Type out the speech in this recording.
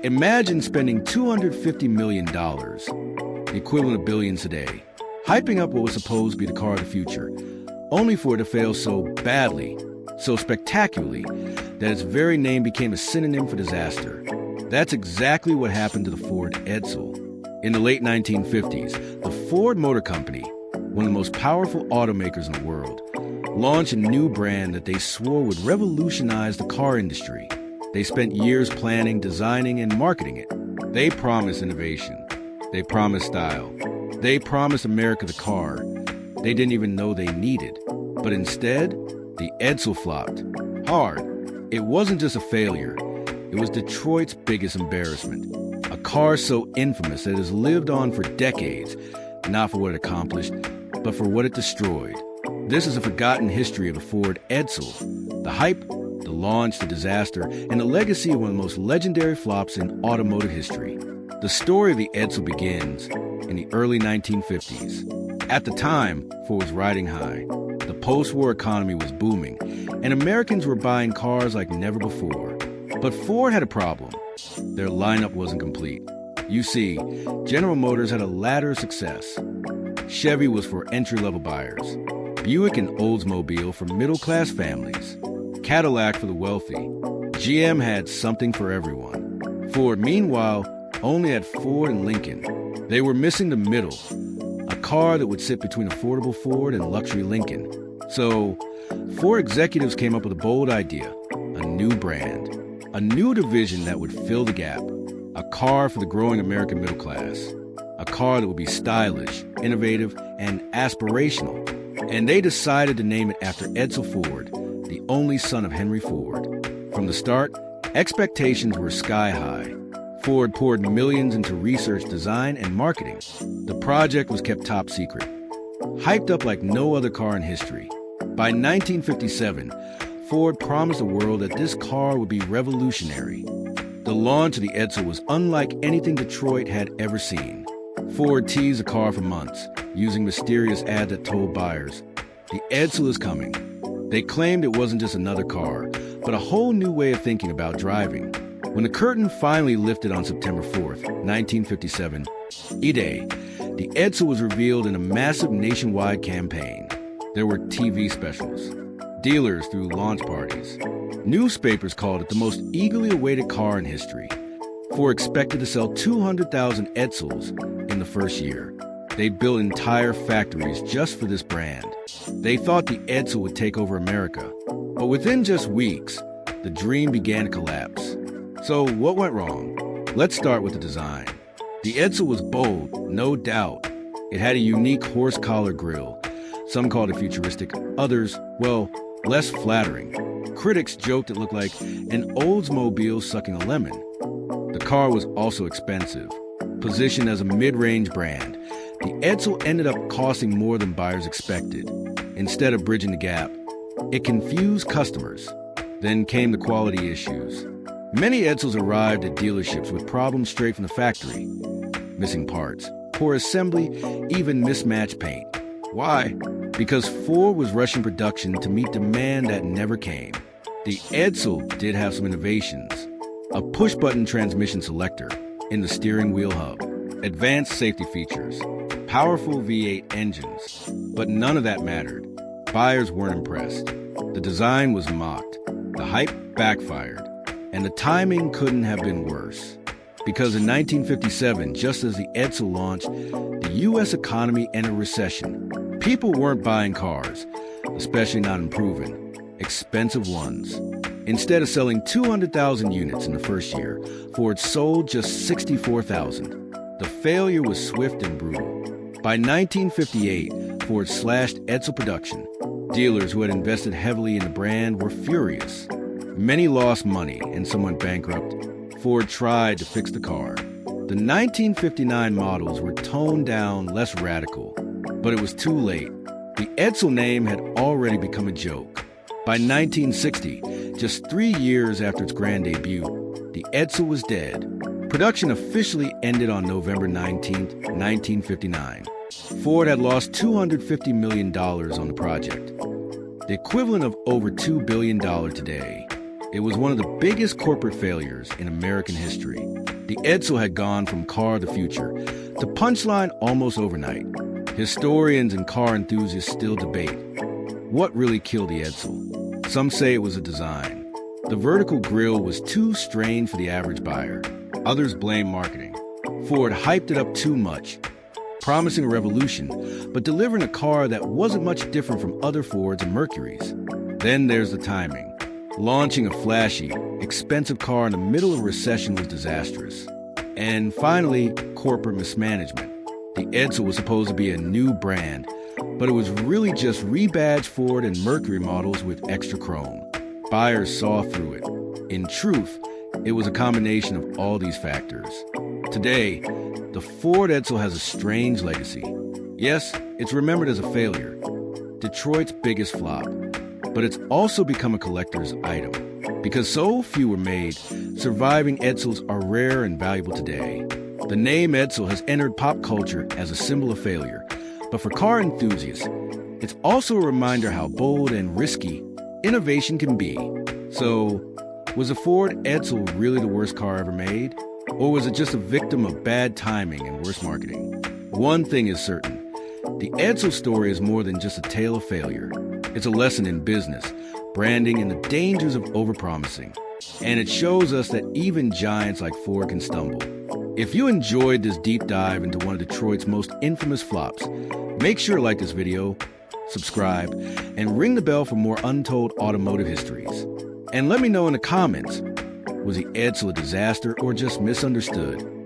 Imagine spending $250 million, the equivalent of billions today, hyping up what was supposed to be the car of the future, only for it to fail so badly, so spectacularly, that its very name became a synonym for disaster. That's exactly what happened to the Ford Edsel. In the late 1950s, the Ford Motor Company, one of the most powerful automakers in the world, launched a new brand that they swore would revolutionize the car industry. They spent years planning, designing, and marketing it. They promised innovation. They promised style. They promised America the car they didn't even know they needed. But instead, the Edsel flopped. Hard. It wasn't just a failure. It was Detroit's biggest embarrassment. A car so infamous that it has lived on for decades, not for what it accomplished, but for what it destroyed. This is a forgotten history of the Ford Edsel. The hype, the launch, the disaster, and the legacy of one of the most legendary flops in automotive history. The story of the Edsel begins in the early 1950s. At the time, Ford was riding high. The post-war economy was booming, and Americans were buying cars like never before. But Ford had a problem. Their lineup wasn't complete. You see, General Motors had a ladder of success. Chevy was for entry-level buyers. Buick and Oldsmobile for middle-class families. Cadillac for the wealthy. GM had something for everyone. Ford, meanwhile, only had Ford and Lincoln. They were missing the middle, a car that would sit between affordable Ford and luxury Lincoln. So, Ford executives came up with a bold idea, a new brand, a new division that would fill the gap, a car for the growing American middle class, a car that would be stylish, innovative, and aspirational. And they decided to name it after Edsel Ford, the only son of Henry Ford. From the start, expectations were sky high. Ford poured millions into research, design, and marketing. The project was kept top secret, hyped up like no other car in history. By 1957, Ford promised the world that this car would be revolutionary. The launch of the Edsel was unlike anything Detroit had ever seen. Ford teased the car for months, using mysterious ads that told buyers, "The Edsel is coming." They claimed it wasn't just another car, but a whole new way of thinking about driving. When the curtain finally lifted on September 4th, 1957, E-Day, the Edsel was revealed in a massive nationwide campaign. There were TV specials. Dealers threw launch parties. Newspapers called it the most eagerly awaited car in history. Ford expected to sell 200,000 Edsels in the first year. They built entire factories just for this brand. They thought the Edsel would take over America. But within just weeks, the dream began to collapse. So what went wrong? Let's start with the design. The Edsel was bold, no doubt. It had a unique horse-collar grille. Some called it futuristic, others, well, less flattering. Critics joked it looked like an Oldsmobile sucking a lemon. The car was also expensive. Positioned as a mid-range brand, the Edsel ended up costing more than buyers expected. Instead of bridging the gap, it confused customers. Then came the quality issues. Many Edsels arrived at dealerships with problems straight from the factory. Missing parts, poor assembly, even mismatched paint. Why? Because Ford was rushing production to meet demand that never came. The Edsel did have some innovations. A push-button transmission selector in the steering wheel hub, advanced safety features, powerful V8 engines. But none of that mattered. Buyers weren't impressed. The design was mocked. The hype backfired. And the timing couldn't have been worse. Because in 1957, just as the Edsel launched, the U.S. economy entered recession. People weren't buying cars, especially not improving, expensive ones. Instead of selling 200,000 units in the first year, Ford sold just 64,000. The failure was swift and brutal. By 1958, Ford slashed Edsel production. Dealers who had invested heavily in the brand were furious. Many lost money and some went bankrupt. Ford tried to fix the car. The 1959 models were toned down, less radical. But it was too late. The Edsel name had already become a joke. By 1960, just 3 years after its grand debut, the Edsel was dead. Production officially ended on November 19, 1959. Ford had lost $250 million on the project, the equivalent of over $2 billion today. It was one of the biggest corporate failures in American history. The Edsel had gone from car of the future to punchline almost overnight. Historians and car enthusiasts still debate what really killed the Edsel. Some say it was a design. The vertical grille was too strange for the average buyer. Others blame marketing. Ford hyped it up too much, promising a revolution, but delivering a car that wasn't much different from other Fords and Mercurys. Then there's the timing. Launching a flashy, expensive car in the middle of a recession was disastrous. And finally, corporate mismanagement. The Edsel was supposed to be a new brand, but it was really just rebadged Ford and Mercury models with extra chrome. Buyers saw through it. In truth, it was a combination of all these factors. Today, the Ford Edsel has a strange legacy. Yes, it's remembered as a failure, Detroit's biggest flop, but it's also become a collector's item. Because so few were made, surviving Edsels are rare and valuable today. The name Edsel has entered pop culture as a symbol of failure, but for car enthusiasts, it's also a reminder how bold and risky innovation can be. So, was the Ford Edsel really the worst car ever made? Or was it just a victim of bad timing and worse marketing? One thing is certain. The Edsel story is more than just a tale of failure. It's a lesson in business, branding, and the dangers of overpromising. And it shows us that even giants like Ford can stumble. If you enjoyed this deep dive into one of Detroit's most infamous flops, make sure to like this video, subscribe, and ring the bell for more untold automotive histories. And let me know in the comments, was the Edsel a disaster or just misunderstood?